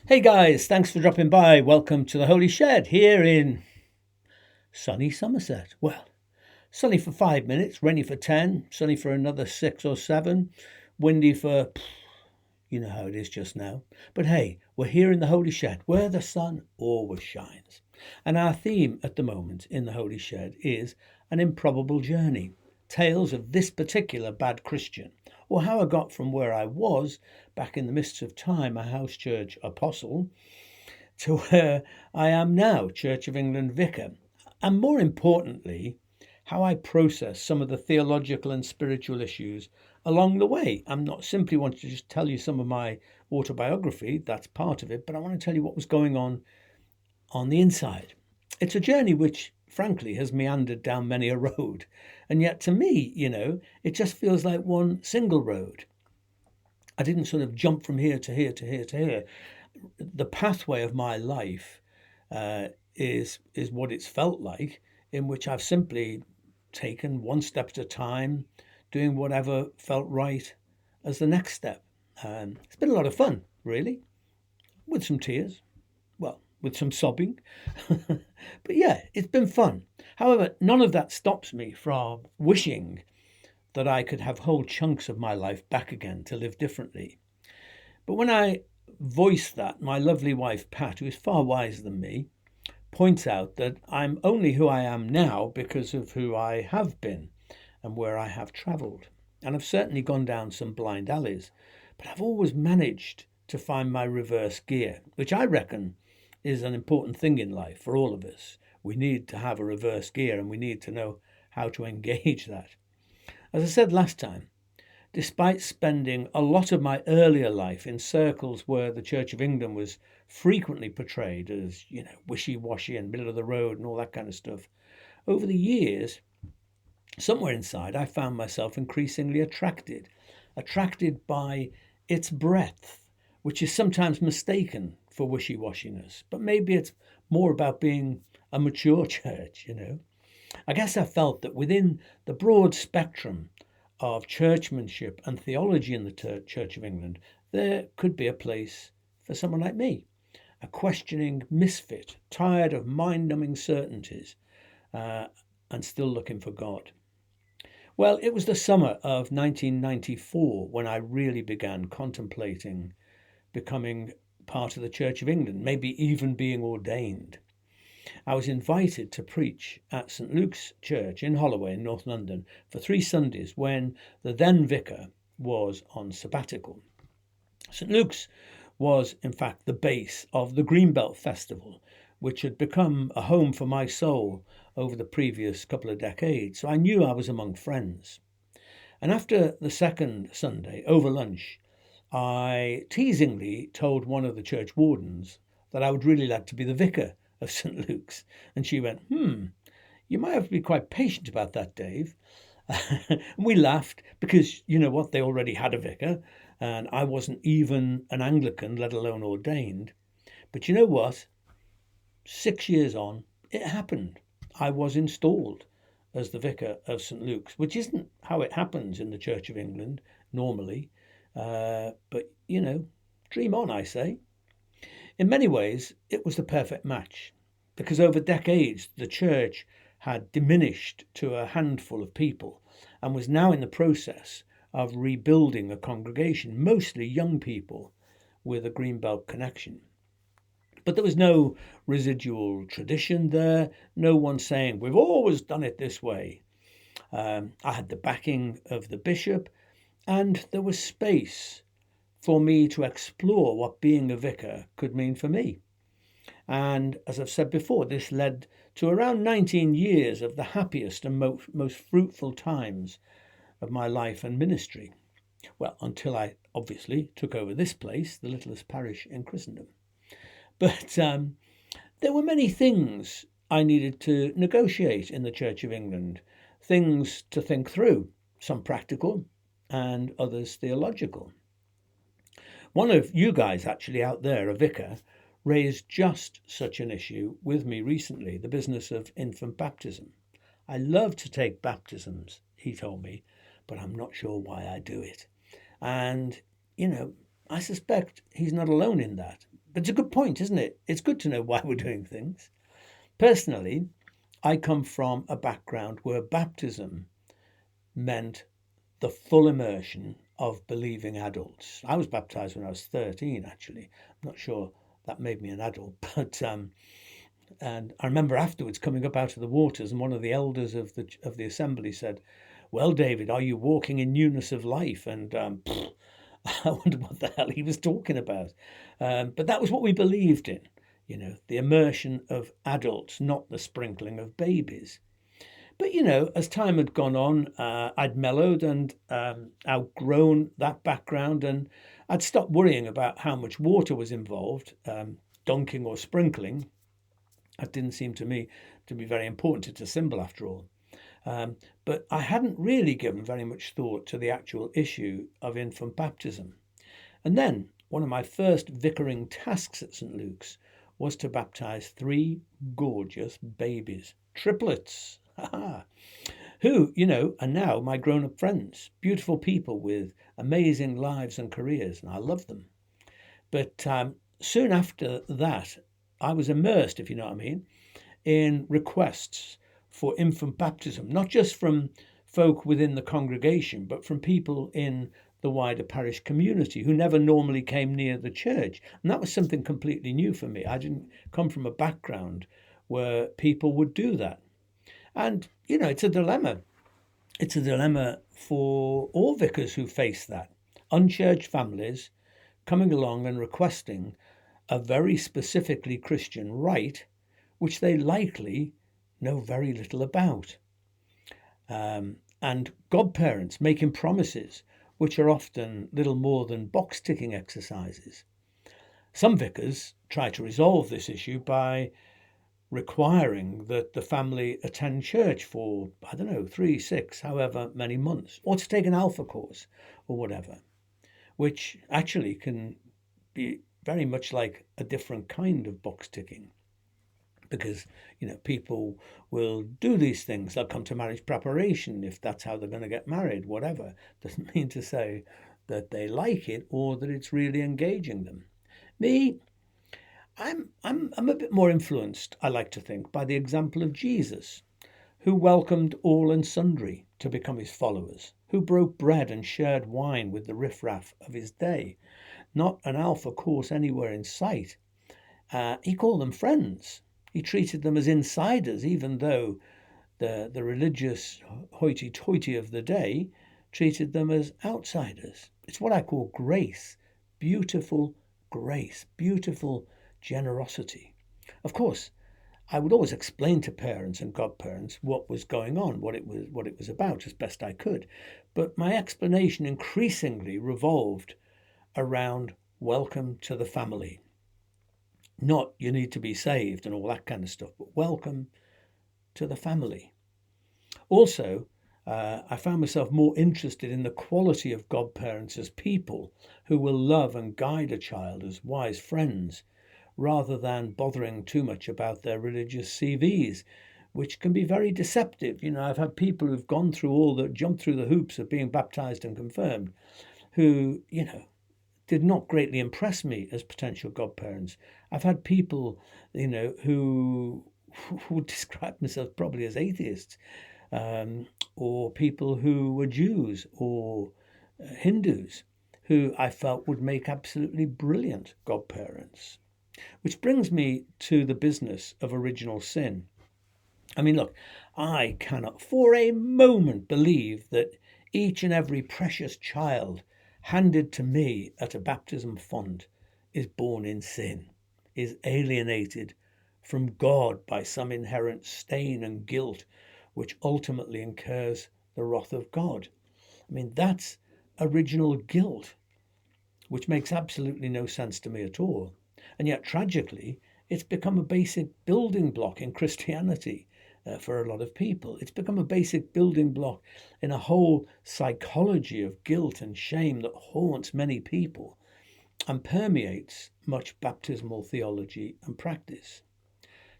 Hey guys, thanks for dropping by. Welcome to the Holy Shed here in sunny Somerset. Well, sunny for 5 minutes, rainy for 10, sunny for another 6 or 7, windy for you know how it is just now. But hey, we're here in the Holy Shed where the sun always shines. And our theme at the moment in the Holy Shed is an improbable journey. Tales of this particular bad Christian, or how I got from where I was back in the mists of time, a house church apostle, to where I am now, Church of England vicar. And more importantly, how I process some of the theological and spiritual issues along the way. I'm not simply wanting to just tell you some of my autobiography, that's part of it, but I want to tell you what was going on the inside. It's a journey which, frankly, has meandered down many a road. And yet, to me, it just feels like one single road. I didn't sort of jump from here to here to here to here. The pathway of my life is what it's felt like, in which I've simply taken one step at a time, doing whatever felt right as the next step. It's been a lot of fun, really, with some tears, well, with some sobbing. But yeah, it's been fun. However, none of that stops me from wishing that I could have whole chunks of my life back again to live differently. But when I voice that, my lovely wife Pat, who is far wiser than me, points out that I'm only who I am now because of who I have been and where I have travelled. And I've certainly gone down some blind alleys, but I've always managed to find my reverse gear, which I reckon is an important thing in life for all of us. We need to have a reverse gear and we need to know how to engage that. As I said last time, despite spending a lot of my earlier life in circles where the Church of England was frequently portrayed as, wishy-washy and middle of the road and all that kind of stuff, over the years, somewhere inside, I found myself increasingly attracted by its breadth, which is sometimes mistaken for wishy-washiness, but maybe it's more about being a mature church. I guess I felt that within the broad spectrum of churchmanship and theology in the Church of England, there could be a place for someone like me, a questioning misfit, tired of mind numbing certainties, and still looking for God. Well, it was the summer of 1994 when I really began contemplating becoming part of the Church of England, maybe even being ordained. I was invited to preach at St Luke's Church in Holloway in North London for 3 Sundays when the then vicar was on sabbatical. St Luke's was, in fact, the base of the Greenbelt Festival, which had become a home for my soul over the previous couple of decades, so I knew I was among friends. And after the second Sunday, over lunch, I teasingly told one of the church wardens that I would really like to be the vicar of St Luke's. And she went, you might have to be quite patient about that, Dave. And we laughed because, you know what, they already had a vicar and I wasn't even an Anglican, let alone ordained. But you know what? 6 years on, it happened. I was installed as the vicar of St Luke's, which isn't how it happens in the Church of England normally. But, dream on, I say. In many ways, it was the perfect match because over decades the church had diminished to a handful of people and was now in the process of rebuilding a congregation, mostly young people with a Greenbelt connection. But there was no residual tradition there, no one saying, we've always done it this way. I had the backing of the bishop, and there was space for me to explore what being a vicar could mean for me. And as I've said before, this led to around 19 years of the happiest and most fruitful times of my life and ministry. Well, until I obviously took over this place, the littlest parish in Christendom. But there were many things I needed to negotiate in the Church of England, things to think through, some practical and others theological. One of you guys actually out there, a vicar, raised just such an issue with me recently, the business of infant baptism. I love to take baptisms, he told me, but I'm not sure why I do it. And, I suspect he's not alone in that. But it's a good point, isn't it? It's good to know why we're doing things. Personally, I come from a background where baptism meant the full immersion of believing adults. I was baptized when I was 13, actually. I'm not sure that made me an adult, but and I remember afterwards coming up out of the waters, and one of the elders of the assembly said, "Well, David, are you walking in newness of life?" And I wondered what the hell he was talking about. But that was what we believed in, the immersion of adults, not the sprinkling of babies. But, as time had gone on, I'd mellowed and outgrown that background, and I'd stopped worrying about how much water was involved, dunking or sprinkling. That didn't seem to me to be very important. It's a symbol after all. But I hadn't really given very much thought to the actual issue of infant baptism. And then one of my first vicaring tasks at St. Luke's was to baptize 3 gorgeous babies, triplets, who, are now my grown-up friends, beautiful people with amazing lives and careers, and I love them. But soon after that, I was immersed, if you know what I mean, in requests for infant baptism, not just from folk within the congregation, but from people in the wider parish community who never normally came near the church. And that was something completely new for me. I didn't come from a background where people would do that. And, it's a dilemma. It's a dilemma for all vicars who face that. Unchurched families coming along and requesting a very specifically Christian rite, which they likely know very little about. And godparents making promises which are often little more than box-ticking exercises. Some vicars try to resolve this issue by requiring that the family attend church for, 3, 6, however many months, or to take an alpha course or whatever, which actually can be very much like a different kind of box ticking. Because, people will do these things. They'll come to marriage preparation if that's how they're going to get married, whatever. Doesn't mean to say that they like it or that it's really engaging them. Me, I'm a bit more influenced, I like to think, by the example of Jesus, who welcomed all and sundry to become his followers, who broke bread and shared wine with the riffraff of his day. Not an alpha course anywhere in sight. He called them friends. He treated them as insiders, even though the religious hoity-toity of the day treated them as outsiders. It's what I call grace, beautiful generosity. Of course, I would always explain to parents and godparents what was going on, what it was about, as best I could. But my explanation increasingly revolved around welcome to the family. Not you need to be saved and all that kind of stuff, but welcome to the family. Also, I found myself more interested in the quality of godparents as people who will love and guide a child as wise friends, rather than bothering too much about their religious CVs, which can be very deceptive. I've had people who've jumped through the hoops of being baptized and confirmed, who, did not greatly impress me as potential godparents. I've had people, who would describe themselves probably as atheists, or people who were Jews or Hindus, who I felt would make absolutely brilliant godparents. Which brings me to the business of original sin. I mean, look, I cannot for a moment believe that each and every precious child handed to me at a baptism font is born in sin, is alienated from God by some inherent stain and guilt, which ultimately incurs the wrath of God. I mean, that's original guilt, which makes absolutely no sense to me at all. And yet, tragically, it's become a basic building block in Christianity for a lot of people. It's become a basic building block in a whole psychology of guilt and shame that haunts many people and permeates much baptismal theology and practice.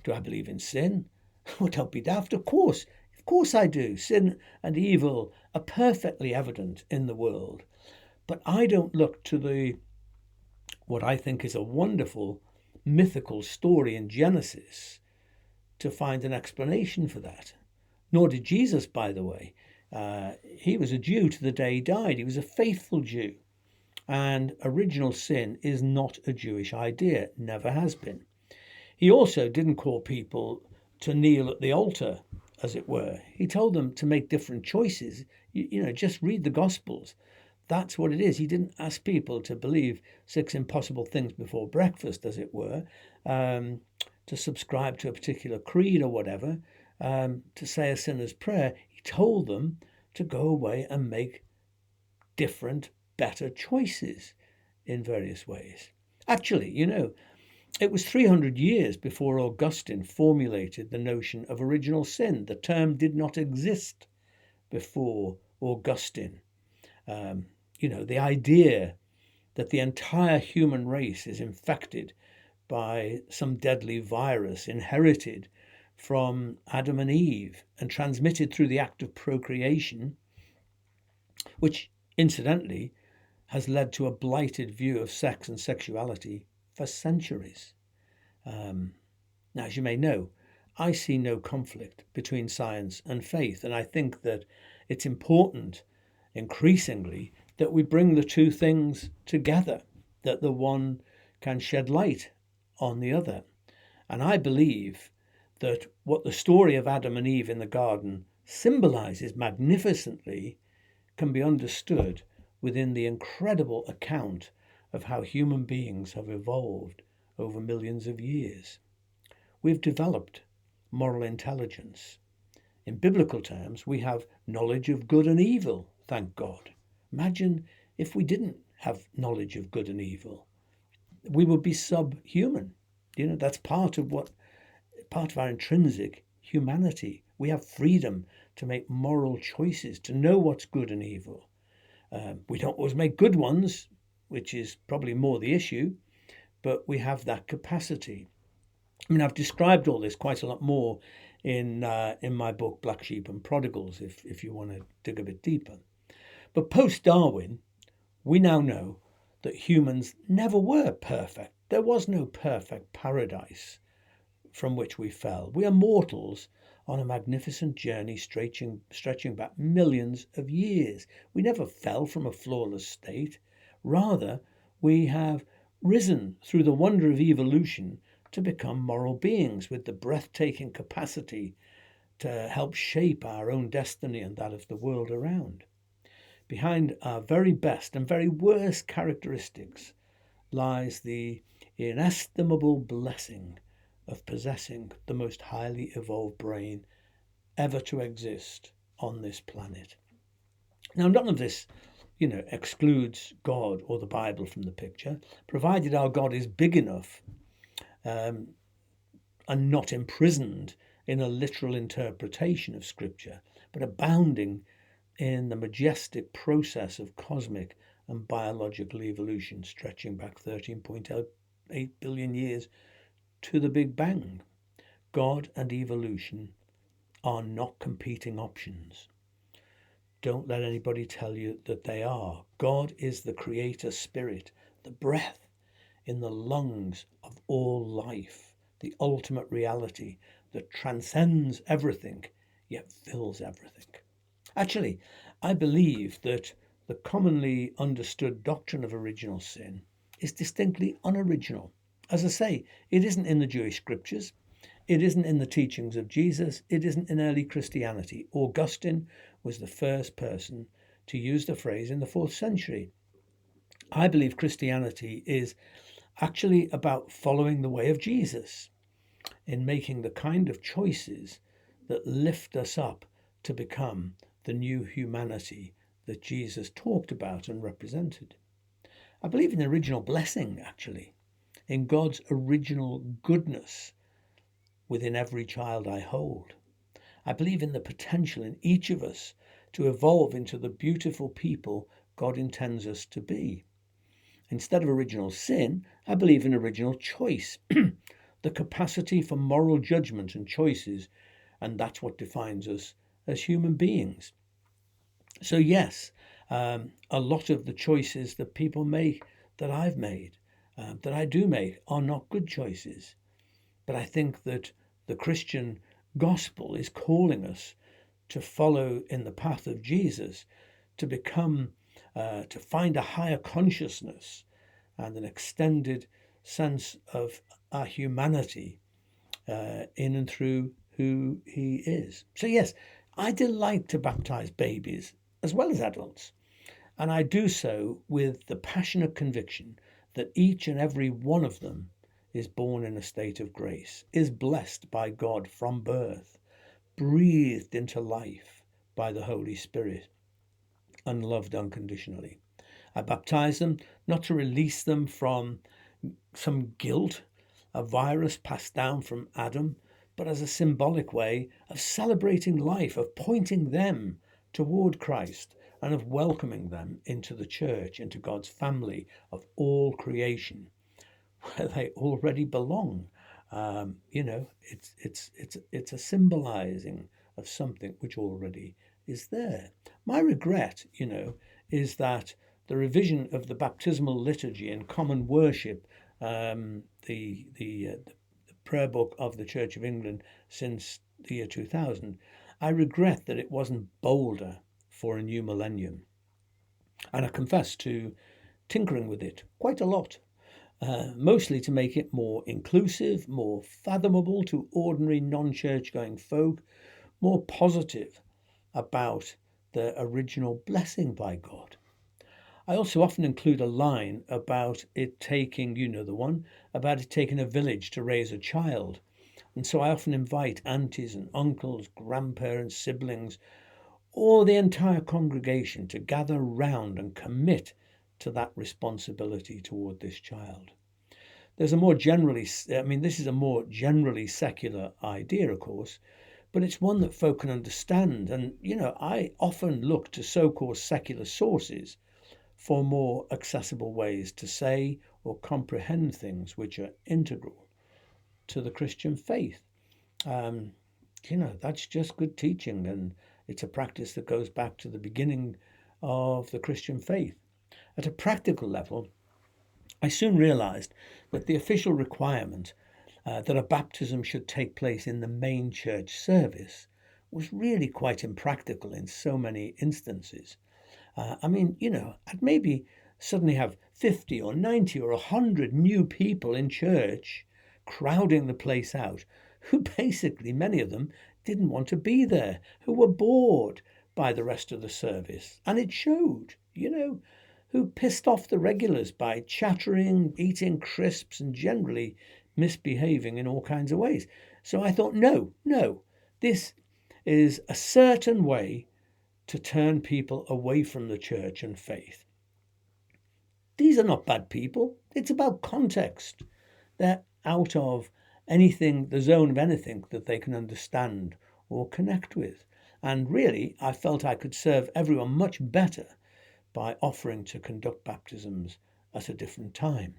Do I believe in sin? Well, don't be daft. Of course I do. Sin and evil are perfectly evident in the world. But I don't look to the what I think is a wonderful mythical story in Genesis to find an explanation for that. Nor did Jesus, by the way. He was a Jew to the day he died. He was a faithful Jew. And original sin is not a Jewish idea, never has been. He also didn't call people to kneel at the altar, as it were. He told them to make different choices. Just read the Gospels. That's what it is. He didn't ask people to believe 6 impossible things before breakfast, as it were, to subscribe to a particular creed or whatever, to say a sinner's prayer. He told them to go away and make different, better choices in various ways. Actually, it was 300 years before Augustine formulated the notion of original sin. The term did not exist before Augustine. The idea that the entire human race is infected by some deadly virus inherited from Adam and Eve and transmitted through the act of procreation, which incidentally has led to a blighted view of sex and sexuality for centuries. Now, as you may know, I see no conflict between science and faith, and I think that it's important, increasingly, that we bring the two things together, that the one can shed light on the other. And I believe that what the story of Adam and Eve in the garden symbolizes magnificently can be understood within the incredible account of how human beings have evolved over millions of years. We've developed moral intelligence. In biblical terms, we have knowledge of good and evil, thank God. Imagine if we didn't have knowledge of good and evil. We would be subhuman. That's part of our intrinsic humanity. We have freedom to make moral choices, to know what's good and evil. We don't always make good ones, which is probably more the issue, but we have that capacity. I've described all this quite a lot more in my book, Black Sheep and Prodigals, if you want to dig a bit deeper. But post-Darwin, we now know that humans never were perfect. There was no perfect paradise from which we fell. We are mortals on a magnificent journey stretching back millions of years. We never fell from a flawless state. Rather, we have risen through the wonder of evolution to become moral beings with the breathtaking capacity to help shape our own destiny and that of the world around. Behind our very best and very worst characteristics lies the inestimable blessing of possessing the most highly evolved brain ever to exist on this planet. Now, none of this, excludes God or the Bible from the picture, provided our God is big enough and not imprisoned in a literal interpretation of Scripture, but abounding in the majestic process of cosmic and biological evolution stretching back 13.8 billion years to the Big Bang. God and evolution are not competing options. Don't let anybody tell you that they are. God is the creator spirit, the breath in the lungs of all life, the ultimate reality that transcends everything, yet fills everything. Actually, I believe that the commonly understood doctrine of original sin is distinctly unoriginal. As I say, it isn't in the Jewish scriptures. It isn't in the teachings of Jesus. It isn't in early Christianity. Augustine was the first person to use the phrase in the 4th century. I believe Christianity is actually about following the way of Jesus in making the kind of choices that lift us up to become the new humanity that Jesus talked about and represented. I believe in original blessing, actually, in God's original goodness within every child I hold. I believe in the potential in each of us to evolve into the beautiful people God intends us to be. Instead of original sin, I believe in original choice, the capacity for moral judgment and choices, and that's what defines us as human beings. So yes, a lot of the choices that people make, that I've made, that I do make are not good choices. But I think that the Christian gospel is calling us to follow in the path of Jesus, to become, to find a higher consciousness and an extended sense of our humanity in and through who he is. So, yes, I delight to baptize babies as well as adults, and I do so with the passionate conviction that each and every one of them is born in a state of grace, is blessed by God from birth, breathed into life by the Holy Spirit, and loved unconditionally. I baptize them not to release them from some guilt, a virus passed down from Adam, but as a symbolic way of celebrating life, of pointing them toward Christ, and of welcoming them into the church, into God's family of all creation, where they already belong. It's a symbolizing of something which already is there. My regret, is that the revision of the baptismal liturgy and common worship, the prayer book of the Church of England since the year 2000, I regret that it wasn't bolder for a new millennium. And I confess to tinkering with it quite a lot, mostly to make it more inclusive, more fathomable to ordinary non-church going folk, more positive about the original blessing by God. I also often include a line about it taking, the one, about it taking a village to raise a child. And so I often invite aunties and uncles, grandparents, siblings, or the entire congregation to gather round and commit to that responsibility toward this child. This is a more generally secular idea, of course, but it's one that folk can understand. And, I often look to so-called secular sources for more accessible ways to say or comprehend things which are integral to the Christian faith. That's just good teaching, and it's a practice that goes back to the beginning of the Christian faith. At a practical level, I soon realized that the official requirement that a baptism should take place in the main church service was really quite impractical in so many instances. I'd maybe suddenly have 50 or 90 or 100 new people in church crowding the place out, who basically, many of them, didn't want to be there, who were bored by the rest of the service. And it showed, who pissed off the regulars by chattering, eating crisps, and generally misbehaving in all kinds of ways. So I thought, no, this is a certain way to turn people away from the church and faith. These are not bad people. It's about context. They're out of the zone of anything that they can understand or connect with. And really, I felt I could serve everyone much better by offering to conduct baptisms at a different time.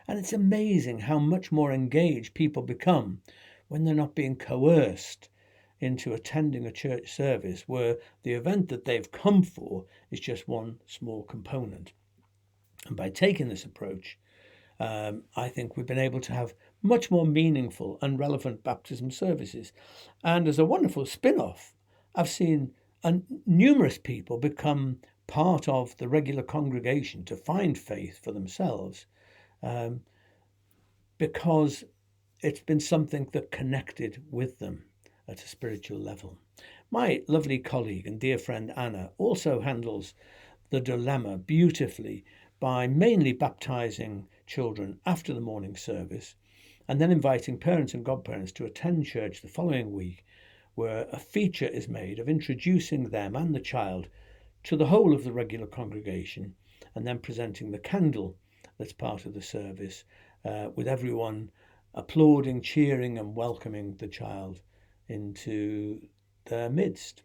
And it's amazing how much more engaged people become when they're not being coerced into attending a church service where the event that they've come for is just one small component. And by taking this approach, I think we've been able to have much more meaningful and relevant baptism services. And as a wonderful spin-off, I've seen numerous people become part of the regular congregation to find faith for themselves, because it's been something that connected with them at a spiritual level. My lovely colleague and dear friend Anna also handles the dilemma beautifully by mainly baptizing children after the morning service and then inviting parents and godparents to attend church the following week, where a feature is made of introducing them and the child to the whole of the regular congregation and then presenting the candle that's part of the service, with everyone applauding, cheering and welcoming the child into their midst.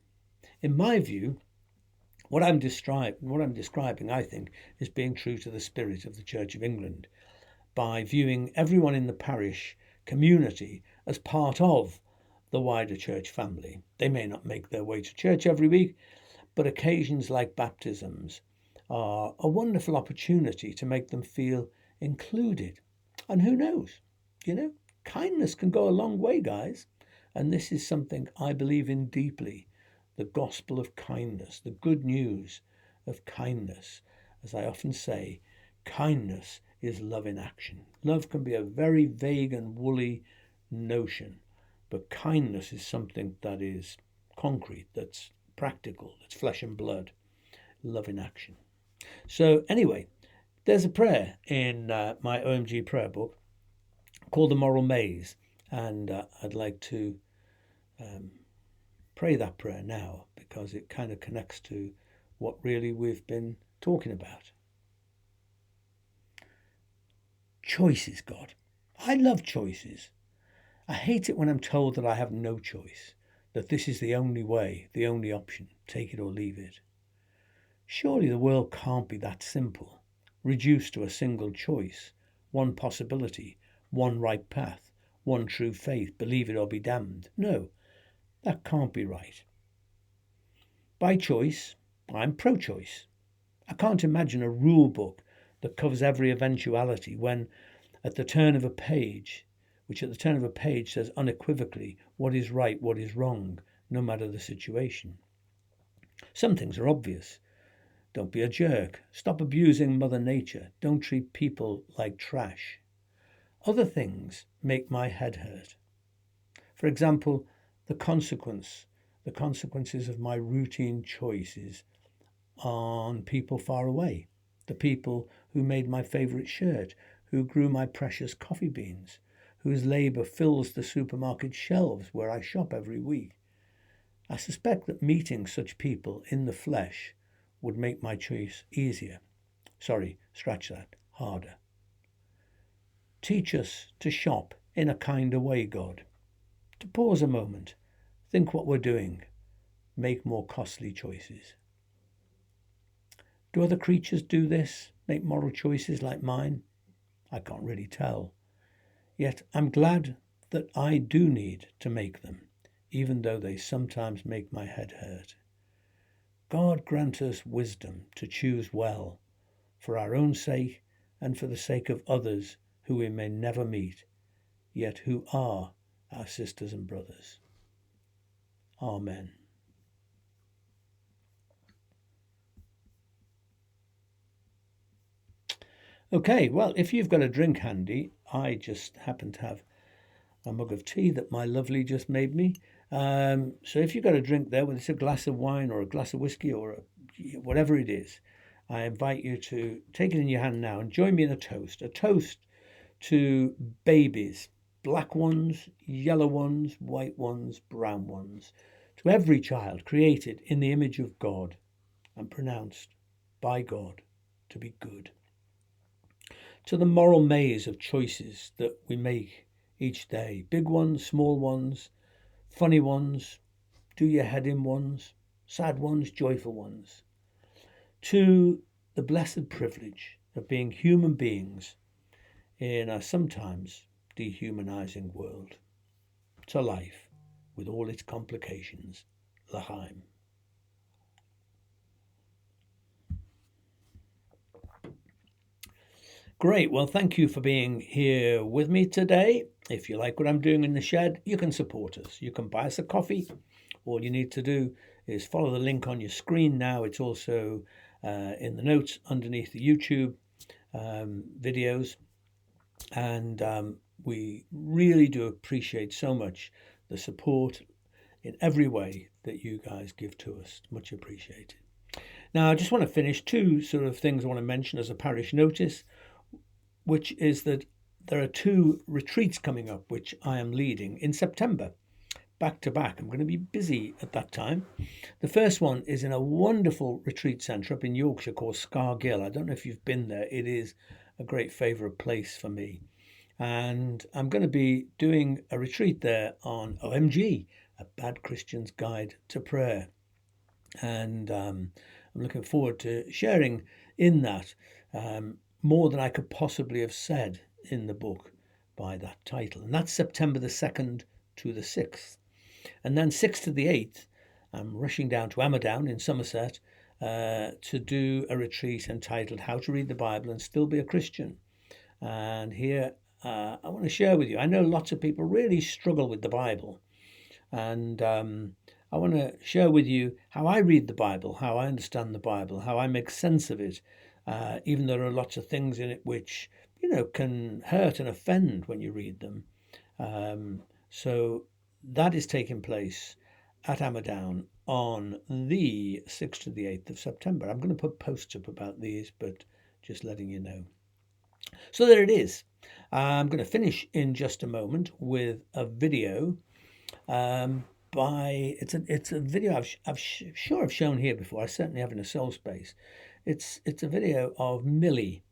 In my view, what I'm describing, I think, is being true to the spirit of the Church of England by viewing everyone in the parish community as part of the wider church family. They may not make their way to church every week, but occasions like baptisms are a wonderful opportunity to make them feel included. And who knows? Kindness can go a long way, guys. And this is something I believe in deeply. The gospel of kindness, the good news of kindness. As I often say, kindness is love in action. Love can be a very vague and woolly notion, but kindness is something that is concrete, that's practical, that's flesh and blood. Love in action. So anyway, there's a prayer in my OMG prayer book called the Moral Maze, and I'd like to pray that prayer now because it kind of connects to what really we've been talking about. Choices, God. I love choices. I hate it when I'm told that I have no choice, that this is the only way, the only option, take it or leave it. Surely the world can't be that simple, reduced to a single choice, one possibility, one right path, one true faith, believe it or be damned. No, that can't be right. By choice, I'm pro-choice. I can't imagine a rule book that covers every eventuality when at the turn of a page says unequivocally what is right, what is wrong, no matter the situation. Some things are obvious. Don't be a jerk. Stop abusing Mother Nature. Don't treat people like trash. Other things make my head hurt. For example, the consequences of my routine choices on people far away, the people who made my favourite shirt, who grew my precious coffee beans, whose labour fills the supermarket shelves where I shop every week. I suspect that meeting such people in the flesh would make my choice easier. Harder. Teach us to shop in a kinder way, God. To pause a moment, think what we're doing, make more costly choices. Do other creatures do this, make moral choices like mine? I can't really tell. Yet I'm glad that I do need to make them, even though they sometimes make my head hurt. God grant us wisdom to choose well, for our own sake and for the sake of others who we may never meet, yet who are our sisters and brothers. Amen. Okay, well, if you've got a drink handy, I just happen to have a mug of tea that my lovely just made me. So if you've got a drink there, whether it's a glass of wine or a glass of whiskey or whatever it is, I invite you to take it in your hand now and join me in a toast to babies, black ones, yellow ones, white ones, brown ones, to every child created in the image of God and pronounced by God to be good. To the moral maze of choices that we make each day, big ones, small ones, funny ones, do your head in ones, sad ones, joyful ones. To the blessed privilege of being human beings in a sometimes dehumanizing world. To life with all its complications. L'chaim. Great. Well, thank you for being here with me today. If you like what I'm doing in the shed, you can support us. You can buy us a coffee. All you need to do is follow the link on your screen now. It's also in the notes underneath the YouTube videos. And we really do appreciate so much the support in every way that you guys give to us. Much appreciated. Now, I just want to finish two sort of things I want to mention as a parish notice, which is that there are two retreats coming up which I am leading in September, back to back. I'm going to be busy at that time. The first one is in a wonderful retreat centre up in Yorkshire called Scargill. I don't know if you've been there. It is a great favourite place for me. And I'm going to be doing a retreat there on OMG, a Bad Christian's Guide to Prayer. And I'm looking forward to sharing in that more than I could possibly have said in the book by that title. And that's September the 2nd to the 6th. And then 6th to the 8th, I'm rushing down to Ammerdown in Somerset to do a retreat entitled How to Read the Bible and Still Be a Christian. And here I want to share with you. I know lots of people really struggle with the Bible, and I want to share with you how I read the Bible, how I understand the Bible, how I make sense of it, even though there are lots of things in it which, can hurt and offend when you read them. So that is taking place at Amadown on the 6th to the 8th of September. I'm going to put posts up about these, but just letting you know. So there it is. I'm going to finish in just a moment with a video it's a video I've shown here before. I certainly have in a soul space. It's a video of Millie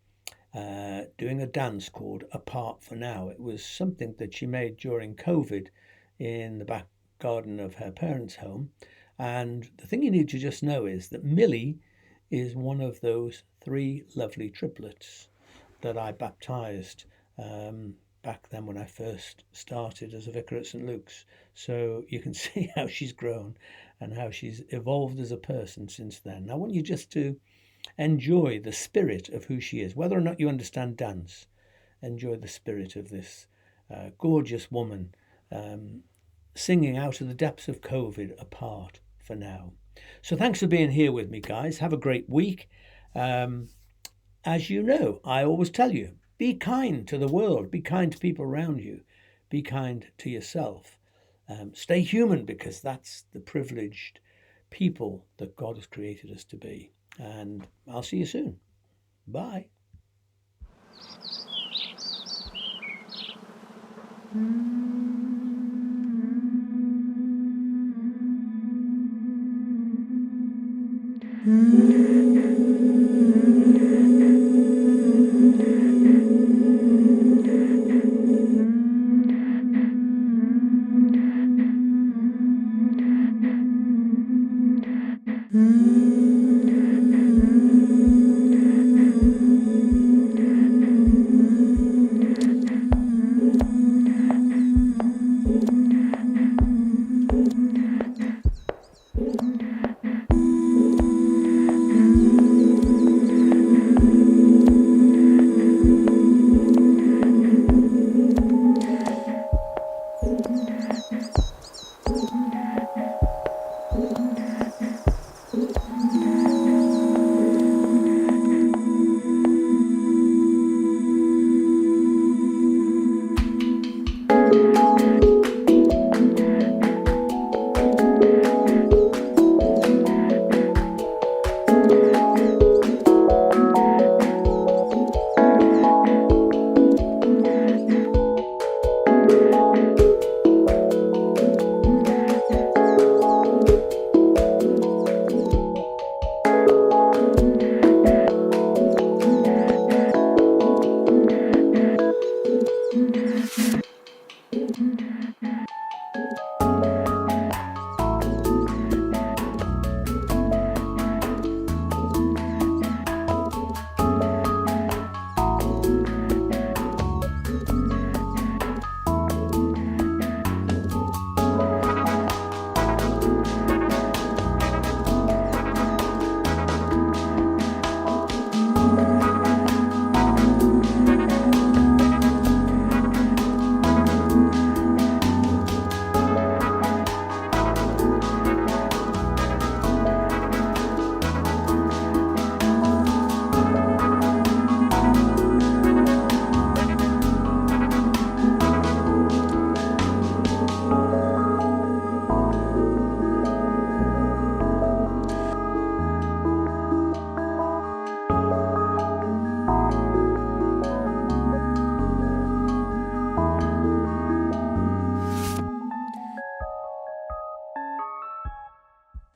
doing a dance called Apart for Now. It was something that she made during COVID in the back garden of her parents' home. And the thing you need to just know is that Millie is one of those 3 lovely triplets that I baptized back then when I first started as a vicar at St. Luke's. So you can see how she's grown and how she's evolved as a person since then. I want you just to enjoy the spirit of who she is. Whether or not you understand dance, enjoy the spirit of this gorgeous woman singing out of the depths of COVID, Apart for Now. So thanks for being here with me, guys. Have a great week. As you know, I always tell you, be kind to the world, be kind to people around you, be kind to yourself. Stay human, because that's the privileged people that God has created us to be. And I'll see you soon. Bye.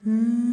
Mm-hmm.